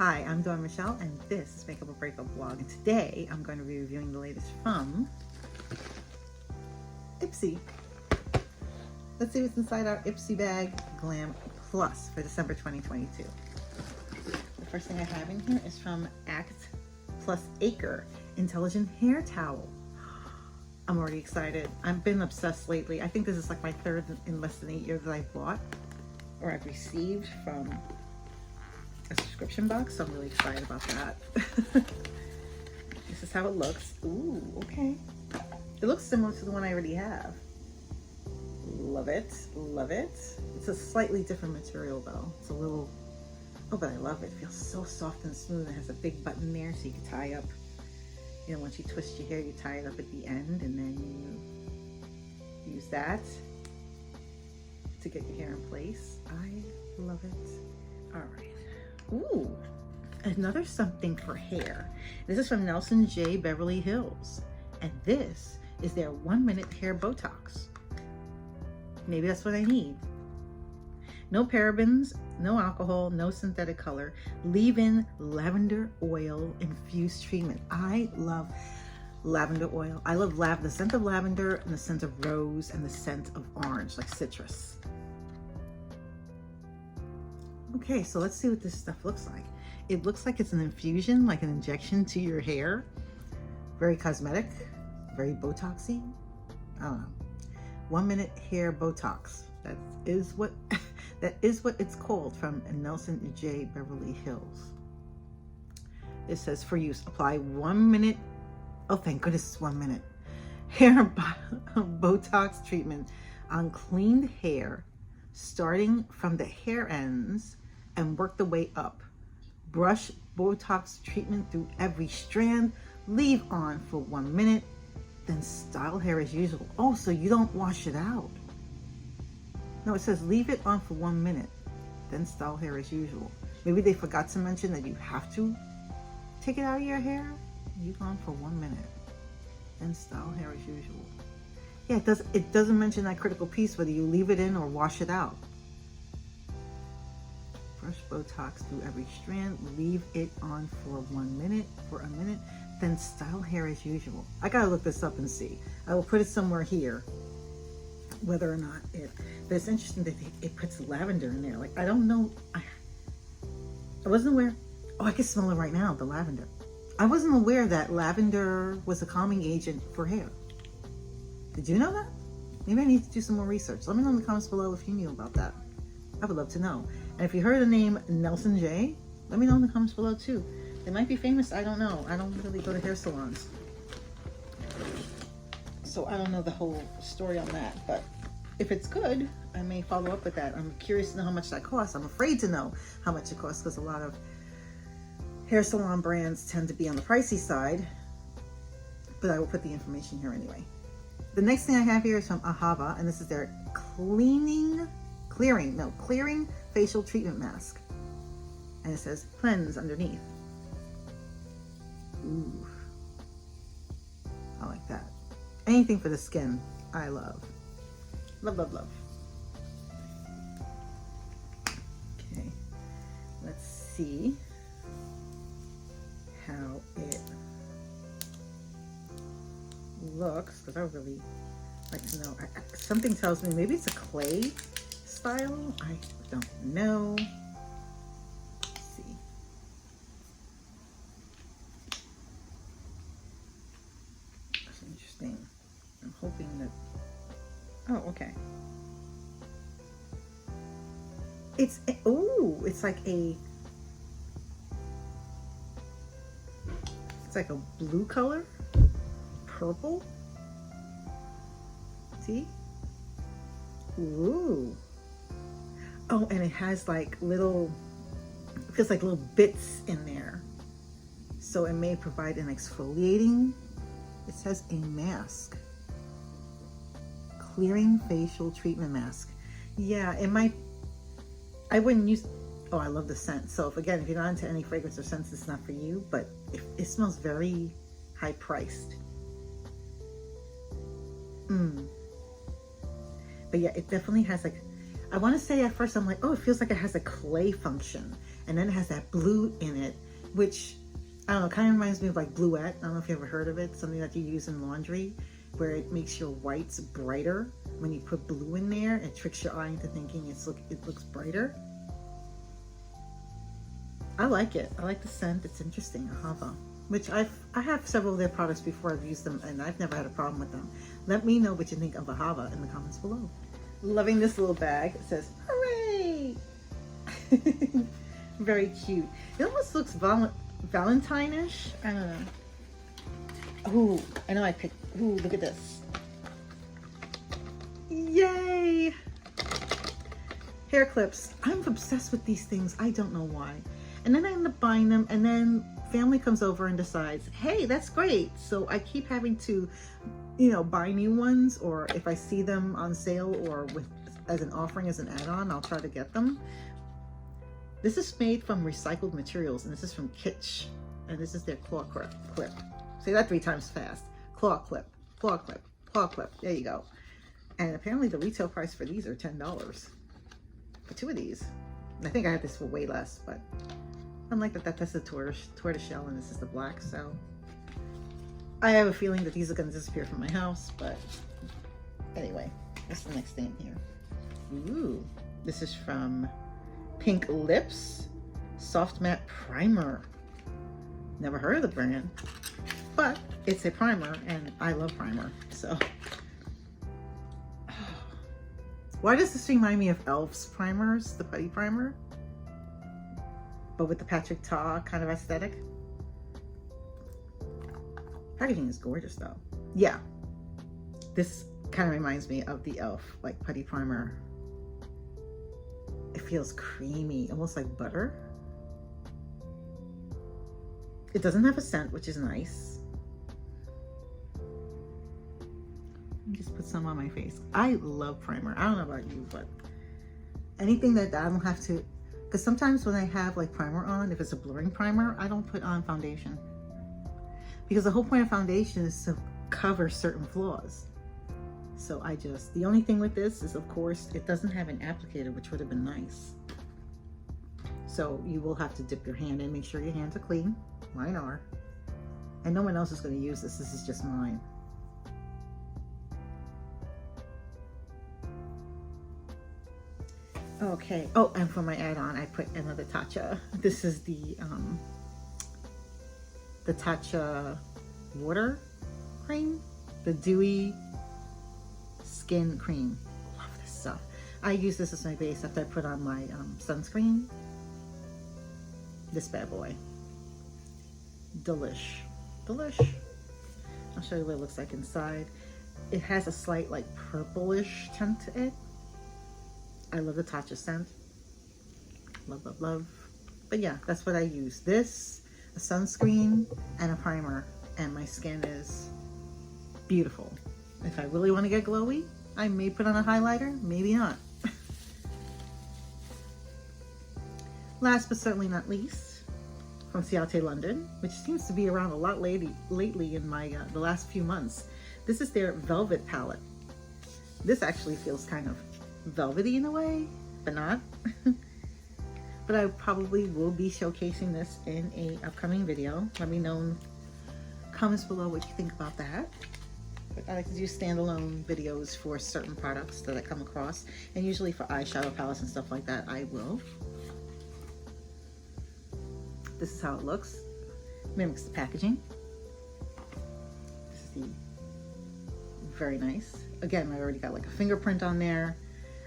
Hi, I'm Dawn Michelle, and this is Makeup or Breakup Blog. And today I'm going to be reviewing the latest from Ipsy. Let's see what's inside our Ipsy Bag Glam Plus for December 2022. The first thing I have in here is from Act Plus Acre Intelligent Hair Towel. I'm already excited. I've been obsessed lately. I think this is like my third in less than 8 years that I've bought or I've received from a subscription box, so I'm really excited about that. This is how it looks. Ooh, okay. It looks similar to the one I already have. Love it, love it. It's a slightly different material though. It's a little, oh, but I love it. It feels so soft and smooth. It has a big button there so you can tie up, you know, once you twist your hair, you tie it up at the end and then you use that to get your hair in place. I love it. All right. Ooh, another something for hair. This is from Nelson J. Beverly Hills. And this is their 1-minute hair Botox. Maybe that's what I need. No parabens, no alcohol, no synthetic color. Leave-in lavender oil infused treatment. I love lavender oil. I love the scent of lavender and the scent of rose and the scent of orange, like citrus. Okay, so let's see what this stuff looks like. It looks like it's an infusion, like an injection to your hair. Very cosmetic, very Botoxy. I don't know. 1-minute hair Botox. That is what it's called from Nelson J. Beverly Hills. It says for use, apply 1 minute. Oh, thank goodness it's 1 minute. Hair Botox treatment on cleaned hair, starting from the hair ends and work the way up. Brush Botox treatment through every strand. Leave on for 1 minute. Then style hair as usual. Oh, so you don't wash it out. No, it says leave it on for 1 minute. Then style hair as usual. Maybe they forgot to mention that you have to take it out of your hair. Leave on for 1 minute. Then style hair as usual. Yeah, it doesn't mention that critical piece, whether you leave it in or wash it out. Brush Botox through every strand, leave it on for 1 minute, then style hair as usual. I gotta look this up and see. I will put it somewhere here, whether or not but it's interesting that it puts lavender in there. Like, I don't know, I wasn't aware. Oh, I can smell it right now, the lavender. I wasn't aware that lavender was a calming agent for hair. Did you know that? Maybe I need to do some more research. Let me know in the comments below if you knew about that. I would love to know. And if you heard the name Nelson J, let me know in the comments below too. They might be famous, I don't know. I don't really go to hair salons, so I don't know the whole story on that. But if it's good, I may follow up with that. I'm curious to know how much that costs. I'm afraid to know how much it costs because a lot of hair salon brands tend to be on the pricey side, but I will put the information here anyway. The next thing I have here is from Ahava, and this is their clearing facial treatment mask. And it says cleanse underneath. Ooh, I like that. Anything for the skin, I love. Love, love, love. Okay, let's see how it looks, because I would really like to know. Something tells me maybe it's a clay style. I don't know. Let's see. That's interesting. I'm hoping that. Oh, okay. It's like a. It's like a blue color, purple. See? Ooh. Oh, and it has like little, it feels like little bits in there. So it may provide an exfoliating. It says a mask. Clearing facial treatment mask. Yeah, it might, I wouldn't use, oh, I love the scent. So if you're not into any fragrance or scents, it's not for you, but it smells very high priced. But yeah, it definitely has like I want to say at first I'm like, oh, it feels like it has a clay function. And then it has that blue in it, which, I don't know, kind of reminds me of like bluette. I don't know if you ever heard of it. Something that you use in laundry where it makes your whites brighter. When you put blue in there, it tricks your eye into thinking it looks brighter. I like it. I like the scent. It's interesting, Ahava, which I have several of their products before. I've used them and I've never had a problem with them. Let me know what you think of Ahava in the comments below. Loving this little bag. It says, hooray! Very cute. It almost looks Valentine-ish. I don't know. Ooh, I know I picked, ooh, look at this. Yay! Hair clips. I'm obsessed with these things. I don't know why. And then I end up buying them, and then family comes over and decides, hey, that's great. So I keep having to, you know, buy new ones, or if I see them on sale or with as an offering, as an add-on, I'll try to get them. This is made from recycled materials, and this is from Kitsch, and this is their claw clip. Say that 3 times fast. Claw clip, claw clip, claw clip. There you go. And apparently the retail price for these are $10 for 2 of these. And I think I had this for way less, but unlike that's the tortoise shell, and this is the black. So I have a feeling that these are going to disappear from my house, but anyway, what's the next thing here? Ooh, this is from Pink Lips Soft Matte Primer. Never heard of the brand, but it's a primer, and I love primer. So why does this remind me of Elf's primers, the putty primer, but with the Patrick Ta kind of aesthetic? Packaging is gorgeous though. Yeah, this kind of reminds me of the Elf like putty primer. It feels creamy, almost like butter. It doesn't have a scent, which is nice. Let me just put some on my face. I love primer. I don't know about you, but anything that I don't have to, because sometimes when I have like primer on, if it's a blurring primer, I don't put on foundation. Because the whole point of foundation is to cover certain flaws. So the only thing with this is, of course, it doesn't have an applicator, which would have been nice. So you will have to dip your hand in, make sure your hands are clean. Mine are. And no one else is going to use this. This is just mine. Okay. Oh, and for my add-on, I put another Tatcha. This is the Tatcha water cream, the dewy skin cream. Love this stuff. I use this as my base after I put on my sunscreen. This bad boy. Delish. I'll show you what it looks like inside. It has a slight like purplish tint to it. I love the Tatcha scent. Love, love, love. But yeah, that's what I use. This, a sunscreen, and a primer. And my skin is beautiful. If I really want to get glowy, I may put on a highlighter, maybe not. Last but certainly not least, from Ciate London, which seems to be around a lot lately in my the last few months. This is their Velvet palette. This actually feels kind of velvety in a way, but not. But I probably will be showcasing this in a upcoming video. Let me know in comments below what you think about that. But I like to do standalone videos for certain products that I come across, and usually for eyeshadow palettes and stuff like that, I will. This is how it looks. Mimics the packaging. This is the very nice. Again, I already got like a fingerprint on there.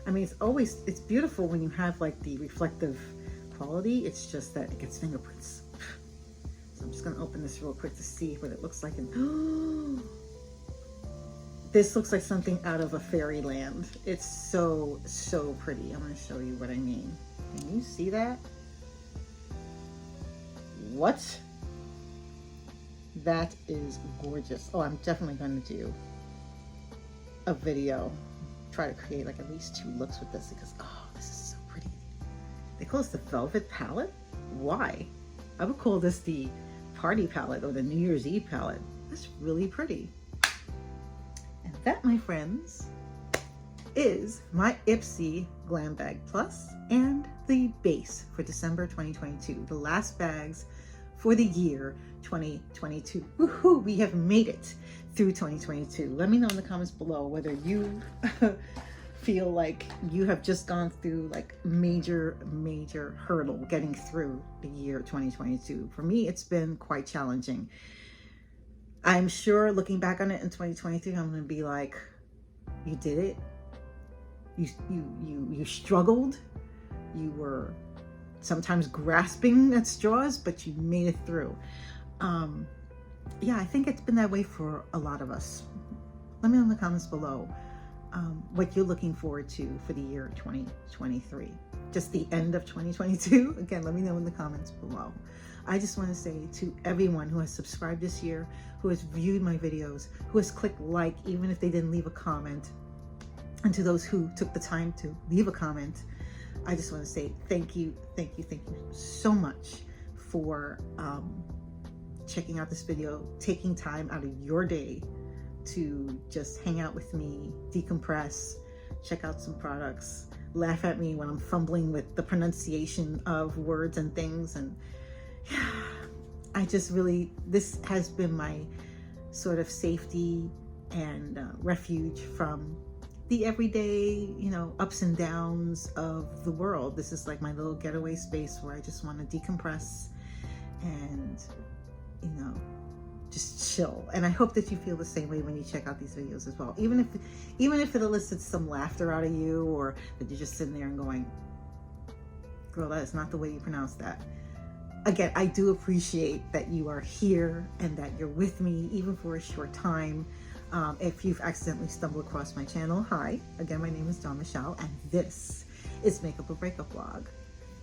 I mean, it's beautiful when you have like the reflective quality. It's just that it gets fingerprints. So I'm just gonna open this real quick to see what it looks like. And this looks like something out of a fairyland. It's so, so pretty. I'm gonna show you what I mean. Can you see that? What? That is gorgeous. Oh, I'm definitely gonna do a video. Try to create like at least 2 looks with this because, oh, this is so pretty. They call this the Velvet palette? Why? I would call this the party palette or the New Year's Eve palette. That's really pretty. And that, my friends, is my Ipsy Glam Bag Plus and the base for December 2022, the last bags for the year 2022. Woohoo! We have made it through 2022. Let me know in the comments below whether you feel like you have just gone through like major hurdle getting through the year 2022. For me, it's been quite challenging. I'm sure looking back on it in 2023, I'm going to be like, you did it. You struggled. You were sometimes grasping at straws, but you made it through. Yeah, I think it's been that way for a lot of us. Let me know in the comments below what you're looking forward to for the year 2023. Just the end of 2022. Again, let me know in the comments below. I just want to say to everyone who has subscribed this year, who has viewed my videos, who has clicked like, even if they didn't leave a comment, and to those who took the time to leave a comment, I just want to say thank you so much for checking out this video, taking time out of your day to just hang out with me, decompress, check out some products, laugh at me when I'm fumbling with the pronunciation of words and things. And yeah, I just really, this has been my sort of safety and refuge from the everyday, ups and downs of the world. This is like my little getaway space where I just want to decompress and, just chill. And I hope that you feel the same way when you check out these videos as well. Even if it elicits some laughter out of you, or that you're just sitting there and going, girl, that is not the way you pronounce that. Again, I do appreciate that you are here and that you're with me, even for a short time. If you've accidentally stumbled across my channel, hi. Again, my name is Dawn Michelle, and this is Makeup or Breakup Vlog.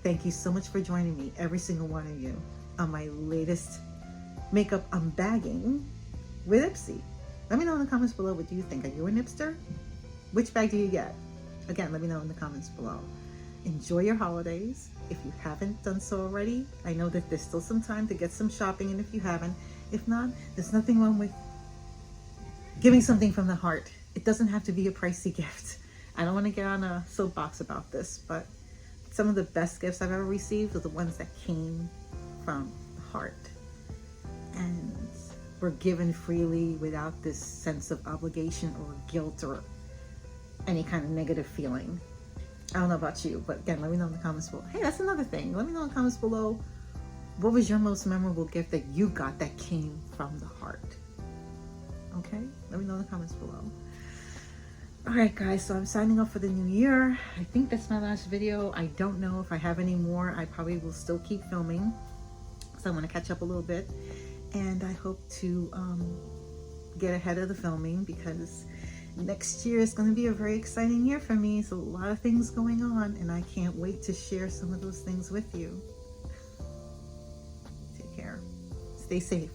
Thank you so much for joining me, every single one of you, on my latest makeup unbagging with Ipsy. Let me know in the comments below, what do you think? Are you an Ipster? Which bag do you get? Again, let me know in the comments below. Enjoy your holidays. If you haven't done so already, I know that there's still some time to get some shopping, and if you haven't, if not, there's nothing wrong with giving something from the heart. It doesn't have to be a pricey gift. I don't want to get on a soapbox about this, but some of the best gifts I've ever received are the ones that came from the heart and were given freely without this sense of obligation or guilt or any kind of negative feeling. I don't know about you, but again, let me know in the comments below. Hey, that's another thing. Let me know in the comments below, what was your most memorable gift that you got that came from the heart? Okay, let me know in the comments below. All right, guys, so I'm signing off for the new year. I think that's my last video. I don't know if I have any more. I probably will still keep filming, so I want to catch up a little bit, and I hope to get ahead of the filming, because next year is going to be a very exciting year for me. So a lot of things going on, and I can't wait to share some of those things with you. Take care. Stay safe.